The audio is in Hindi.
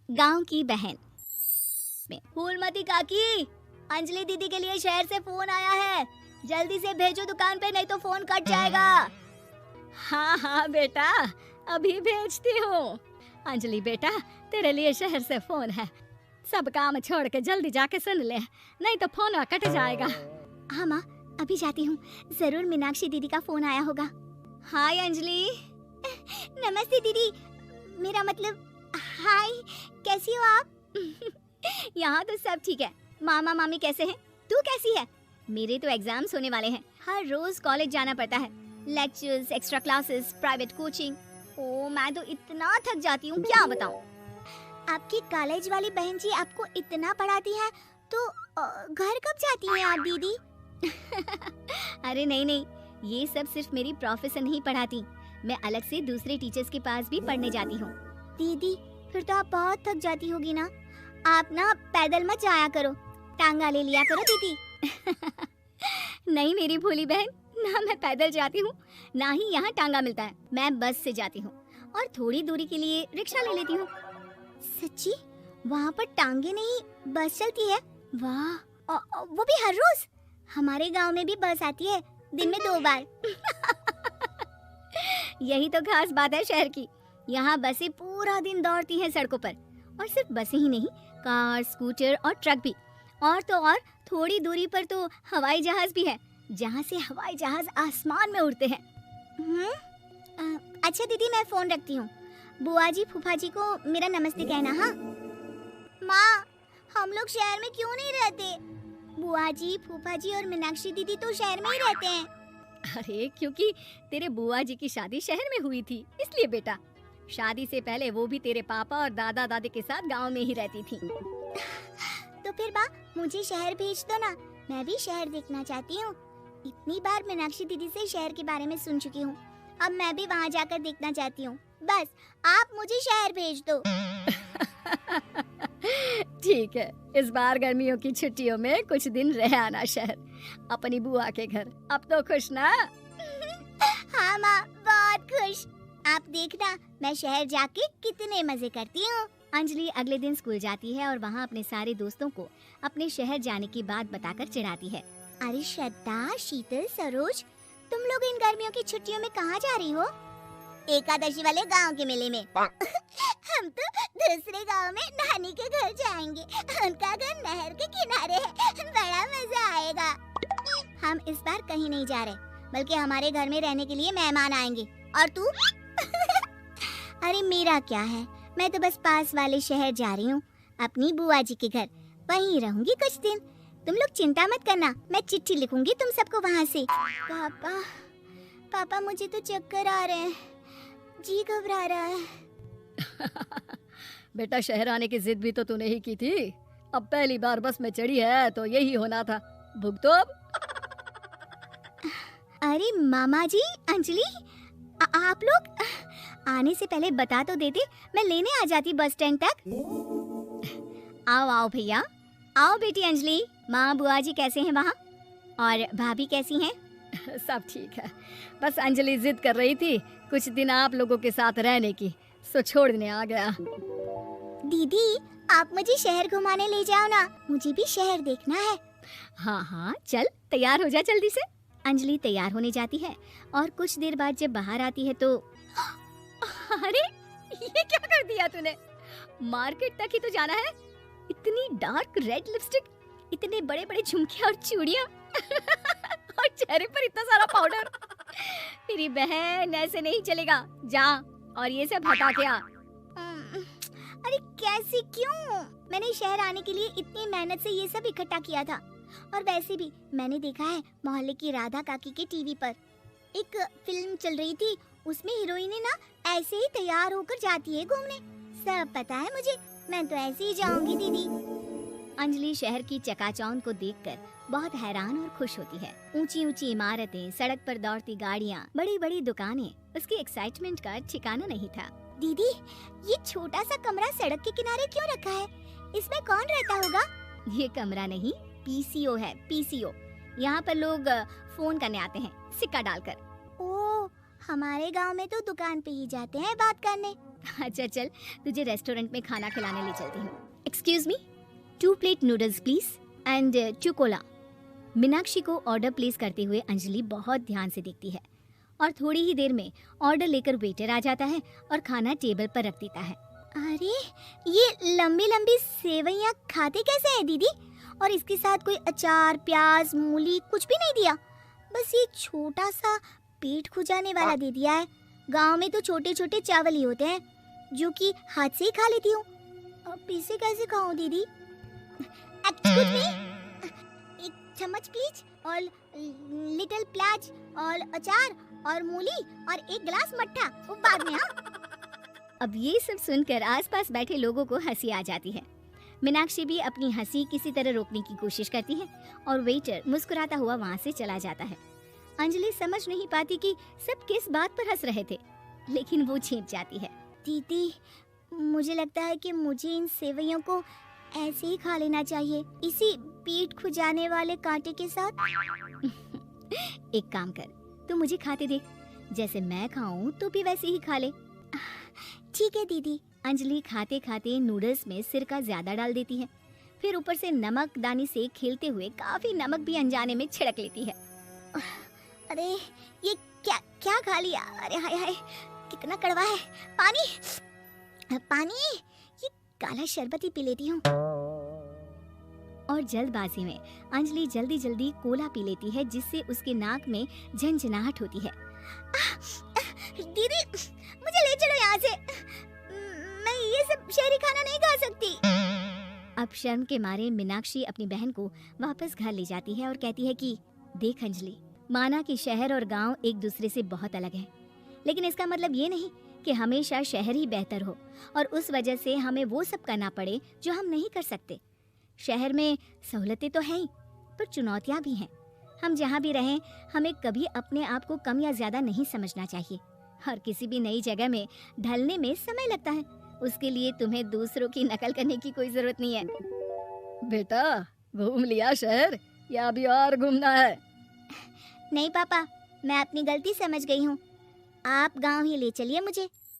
गांव की बहन में। फूलमती काकी, अंजलि दीदी के लिए शहर से फोन आया है, जल्दी से भेजो दुकान पे, नहीं तो फोन कट जाएगा। हाँ हाँ बेटा, अभी भेजती हूँ। अंजलि बेटा, तेरे लिए शहर से फोन है, सब काम छोड़ के जल्दी जाके सुन ले, नहीं तो फोन कट जाएगा। हाँ माँ, अभी जाती हूँ, जरूर मीनाक्षी दीदी का फोन आया होगा। हाय अंजलि। नमस्ते दीदी, मेरा मतलब हाय, कैसी हो आप? यहाँ तो सब ठीक है। मामा मामी कैसे हैं? तू कैसी है? मेरे तो एग्जाम्स होने वाले हैं, हर रोज कॉलेज जाना पड़ता है, lectures, extra classes, private coaching. ओ मैं तो इतना थक जाती हूँ, क्या बताऊँ। आपकी कॉलेज वाली बहन जी आपको इतना पढ़ाती है, तो घर कब जाती हैं आप दीदी? अरे नहीं नहीं, ये सब सिर्फ मेरी प्रोफेसर नहीं पढ़ाती, मैं अलग से दूसरे टीचर्स के पास भी पढ़ने जाती हूँ। दीदी फिर तो आप बहुत थक जाती होगी ना, आप ना पैदल मत जाया करो, टांगा ले लिया करो दीदी। नहीं मेरी भोली बहन, ना मैं पैदल जाती हूँ, ना ही यहाँ टांगा मिलता है, मैं बस से जाती हूँ और थोड़ी दूरी के लिए रिक्शा ले लेती हूँ। सच्ची? वहाँ पर टांगे नहीं, बस चलती है? वाह, वो भी हर रोज? हमारे गांव में भी बस आती है, दिन में 2 बार। यही तो खास बात है शहर की, यहाँ बसें पूरा दिन दौड़ती हैं सड़कों पर, और सिर्फ बसें ही नहीं, कार, स्कूटर और ट्रक भी, और तो और थोड़ी दूरी पर तो हवाई जहाज भी है, जहाँ से हवाई जहाज आसमान में उड़ते हैं। अच्छा दीदी, मैं फोन रखती हूँ, बुआ जी फूफा जी को मेरा नमस्ते कहना। हाँ माँ, हम लोग शहर में क्यों नहीं रहते? बुआ जी, फूफा जी और मीनाक्षी दीदी तो शहर में ही रहते हैं। अरे क्योंकि तेरे बुआ जी की शादी शहर में हुई थी, इसलिए बेटा। शादी से पहले वो भी तेरे पापा और दादा दादी के साथ गांव में ही रहती थी। तो फिर बा, मुझे शहर भेज दो ना, मैं भी शहर देखना चाहती हूँ। इतनी बार मीनाक्षी दीदी से शहर के बारे में सुन चुकी हूँ, अब मैं भी वहाँ जाकर देखना चाहती हूँ। बस आप मुझे शहर भेज दो। ठीक है, इस बार गर्मियों की छुट्टियों में कुछ दिन रह आना शहर, अपनी बुआ के घर। अब तो खुश ना? हाँ माँ, बहुत खुश। आप देखना मैं शहर जाके कितने मजे करती हूँ। अंजलि अगले दिन स्कूल जाती है और वहाँ अपने सारे दोस्तों को अपने शहर जाने की बात बताकर चिढ़ाती है। अरे श्रद्धा, शीतल, सरोज, तुम लोग इन गर्मियों की छुट्टियों में कहाँ जा रही हो? एकादशी वाले गांव के मेले में। हम तो दूसरे गांव में नानी के घर जाएंगे, उनका घर नहर के किनारे है, बड़ा मजा आएगा। हम इस बार कहीं नहीं जा रहे, बल्कि हमारे घर में रहने के लिए मेहमान आएंगे। और तू? अरे मेरा क्या है, मैं तो बस पास वाले शहर जा रही हूँ, अपनी बुआ जी के घर, वहीं रहूंगी कुछ दिन। तुम लोग चिंता मत करना, मैं चिट्ठी लिखूंगी तुम सबको वहाँ से। पापा, मुझे तो चक्कर आ रहे हैं, जी घबरा रहा है। बेटा, शहर आने की जिद भी तो तूने ही की थी, अब पहली बार बस में चढ़ी है तो यही होना था, भुगतो अब। अरे मामा जी, अंजलि, आप लोग आने से पहले बता तो देते, मैं लेने आ जाती बस स्टैंड तक। आओ आओ भैया, आओ बेटी अंजलि। माँ बुआ जी कैसे हैं वहाँ, और भाभी कैसी हैं? सब ठीक है, बस अंजलि जिद कर रही थी कुछ दिन आप लोगों के साथ रहने की, सो छोड़ने आ गया। दीदी, आप मुझे शहर घुमाने ले जाओ ना, मुझे भी शहर देखना है। हाँ हाँ चल, तैयार हो जा जल्दी से। अंजलि तैयार होने जाती है और कुछ देर बाद जब बाहर आती है तो अरे ये क्या कर दिया तूने? मार्केट तक ही तो जाना है, इतनी डार्क रेड लिपस्टिक, इतने बड़े बड़े झुमके और चूड़ियां और चेहरे पर इतना सारा पाउडर। मेरी बहन, ऐसे नहीं चलेगा, जा और ये सब हटा के आ। अरे कैसे, क्यों? मैंने शहर आने के लिए इतनी मेहनत से ये सब इकट्ठा किया था, और वैसे भी मैंने देखा है मोहल्ले की राधा काकी के टीवी पर एक फिल्म चल रही थी, उसमें हीरोइनें ना ऐसे ही तैयार होकर जाती है घूमने। सब पता है मुझे, मैं तो ऐसे ही जाऊंगी दीदी। अंजलि शहर की चकाचौंध को देखकर बहुत हैरान और खुश होती है। ऊंची ऊंची इमारतें, सड़क पर दौड़ती गाड़ियाँ, बड़ी बड़ी दुकानें, उसकी एक्साइटमेंट का ठिकाना नहीं था। दीदी, ये छोटा सा कमरा सड़क के किनारे क्यों रखा है? इसमें कौन रहता होगा? ये कमरा नहीं, पीसीओ है, पीसीओ। यहाँ पर लोग फोन करने आते हैं सिक्का डालकर। ओह, हमारे गांव में तो दुकान पे ही जाते हैं बात करने। अच्छा चल, तुझे रेस्टोरेंट में खाना खिलाने ले चलती हूँ। Excuse me, 2 plate noodles please and 2 Cola. Meenakshi को ऑर्डर प्लेस करते हुए अंजलि बहुत ध्यान से देखती है और थोड़ी ही देर में ऑर्डर लेकर वेटर आ जाता है और खाना टेबल पर रख देता है। अरे ये लंबी लंबी सेवइयाँ खाते कैसे हैं दीदी? और इसके साथ कोई अचार, प्याज, मूली कुछ भी नहीं दिया, बस ये छोटा सा पेट खुजाने वाला दे दिया है। गांव में तो छोटे छोटे चावल ही होते हैं जो कि हाथ से ही खा लेती हूँ, अब इसे कैसे खाऊं दीदी? एक्सक्यूज मी, एक चम्मच प्लीज और लिटिल प्याज और अचार और मूली और एक गिलास मट्ठा, वो बाद में। हाँ, अब ये सब सुनकर आसपास बैठे लोगों को हंसी आ जाती है। मीनाक्षी भी अपनी हंसी किसी तरह रोकने की कोशिश करती है और वेटर मुस्कुराता हुआ वहाँ से चला जाता है। अंजलि समझ नहीं पाती कि सब किस बात पर हंस रहे थे, लेकिन वो छिप जाती है। दीदी, मुझे लगता है कि मुझे इन सेवइयों को ऐसे ही खा लेना चाहिए, इसी पेट खुजाने वाले कांटे के साथ। एक काम कर, तू मुझे खाते देख, जैसे मैं खाऊं तो भी वैसे ही खा ले। ठीक है दीदी। अंजलि खाते खाते नूडल्स में सिरका ज्यादा डाल देती है, फिर ऊपर से नमक दानी से खेलते हुए काफी नमक भी अनजाने में छिड़क लेती है। अरे ये क्या क्या खा लिया? अरे हाय हाय, कितना कड़वा है। पानी पानी, ये काला शरबत ही पी लेती हूँ। और जल्दबाजी में अंजलि जल्दी जल्दी कोला पी लेती है, जिससे उसके नाक में झंझनाहट होती है। दीदी, मुझे ले चलो यहाँ से, मैं ये सब शहरी खाना नहीं खा सकती। अब शर्म के मारे मीनाक्षी अपनी बहन को वापस घर ले जाती है और कहती है कि देख अंजलि, माना कि शहर और गांव एक दूसरे से बहुत अलग है, लेकिन इसका मतलब ये नहीं कि हमेशा शहर ही बेहतर हो और उस वजह से हमें वो सब करना पड़े जो हम नहीं कर सकते। शहर में सहूलतें तो हैं ही, पर चुनौतियाँ भी हैं। हम जहाँ भी रहें, हमें कभी अपने आप को कम या ज्यादा नहीं समझना चाहिए। और किसी भी नई जगह में ढलने में समय लगता है, उसके लिए तुम्हें दूसरों की नकल करने की कोई जरूरत नहीं है। बेटा, घूम लिया शहर या अभी और घूमना है? नहीं पापा, मैं अपनी गलती समझ गई हूँ, आप गांव ही ले चलिए मुझे।